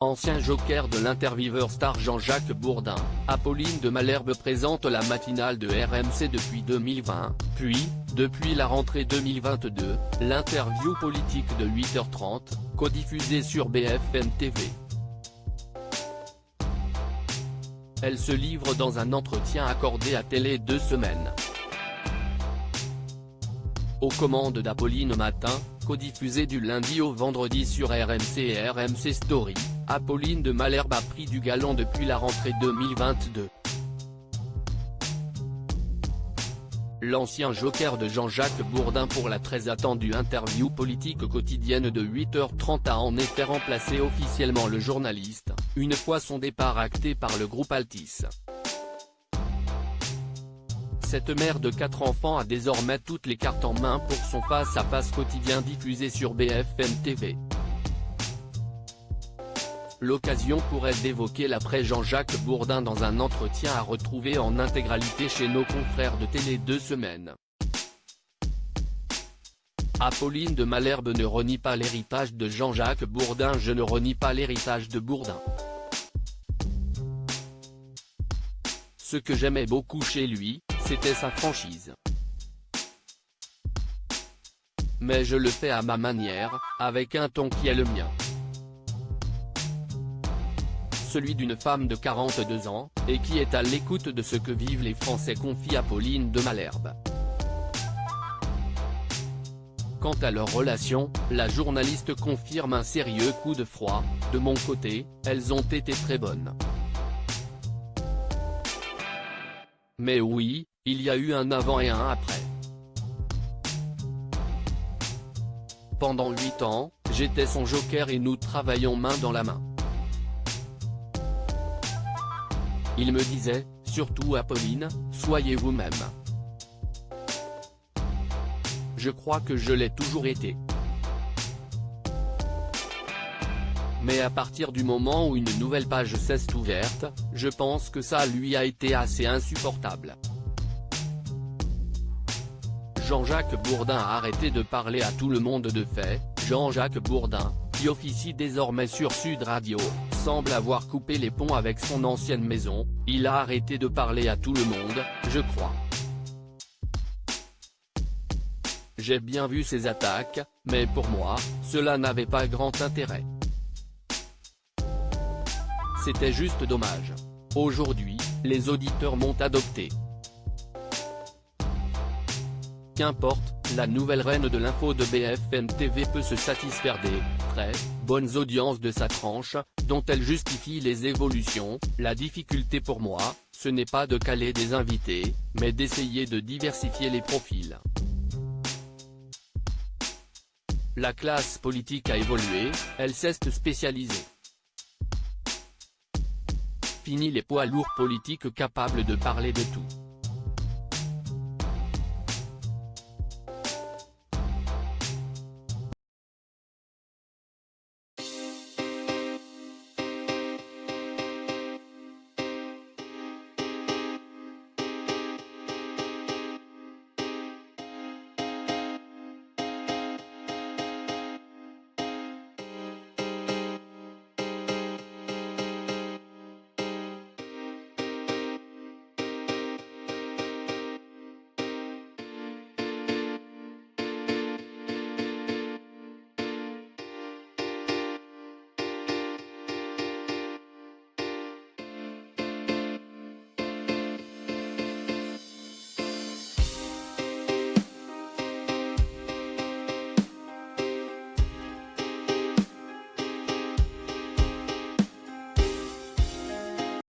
Ancien joker de l'intervieweur star Jean-Jacques Bourdin, Apolline de Malherbe présente la matinale de RMC depuis 2020, puis, depuis la rentrée 2022, l'interview politique de 8h30, codiffusée sur BFM TV. Elle se livre dans un entretien accordé à Télé 2 Semaines. Aux commandes d'Apolline Matin, codiffusée du lundi au vendredi sur RMC et RMC Story, Apolline de Malherbe a pris du galon depuis la rentrée 2022. L'ancien joker de Jean-Jacques Bourdin pour la très attendue interview politique quotidienne de 8h30 a en effet remplacé officiellement le journaliste, une fois son départ acté par le groupe Altis. Cette mère de 4 enfants a désormais toutes les cartes en main pour son face-à-face quotidien diffusé sur BFM TV. L'occasion pour elle d'évoquer l'après Jean-Jacques Bourdin dans un entretien à retrouver en intégralité chez nos confrères de Télé 2 Semaines. Apolline de Malherbe ne renie pas l'héritage de Jean-Jacques Bourdin. Je ne renie pas l'héritage de Bourdin. Ce que j'aimais beaucoup chez lui, c'était sa franchise. Mais je le fais à ma manière, avec un ton qui est le mien. Celui d'une femme de 42 ans, et qui est à l'écoute de ce que vivent les Français, confie Apolline de Malherbe. Quant à leur relation, la journaliste confirme un sérieux coup de froid. De mon côté, elles ont été très bonnes. Mais oui, il y a eu un avant et un après. Pendant 8 ans, j'étais son joker et nous travaillons main dans la main. Il me disait, surtout Apolline, soyez vous-même. Je crois que je l'ai toujours été. Mais à partir du moment où une nouvelle page s'est ouverte, je pense que ça lui a été assez insupportable. Jean-Jacques Bourdin a arrêté de parler à tout le monde de fait. Jean-Jacques Bourdin, qui officie désormais sur Sud Radio, semble avoir coupé les ponts avec son ancienne maison. Il a arrêté de parler à tout le monde, je crois. J'ai bien vu ces attaques, mais pour moi, cela n'avait pas grand intérêt. C'était juste dommage. Aujourd'hui, les auditeurs m'ont adopté. Qu'importe, la nouvelle reine de l'info de BFM TV peut se satisfaire des très bonnes audiences de sa tranche, dont elle justifie les évolutions. La difficulté pour moi, ce n'est pas de caler des invités, mais d'essayer de diversifier les profils. La classe politique a évolué, elle s'est spécialisée. Fini les poids lourds politiques capables de parler de tout.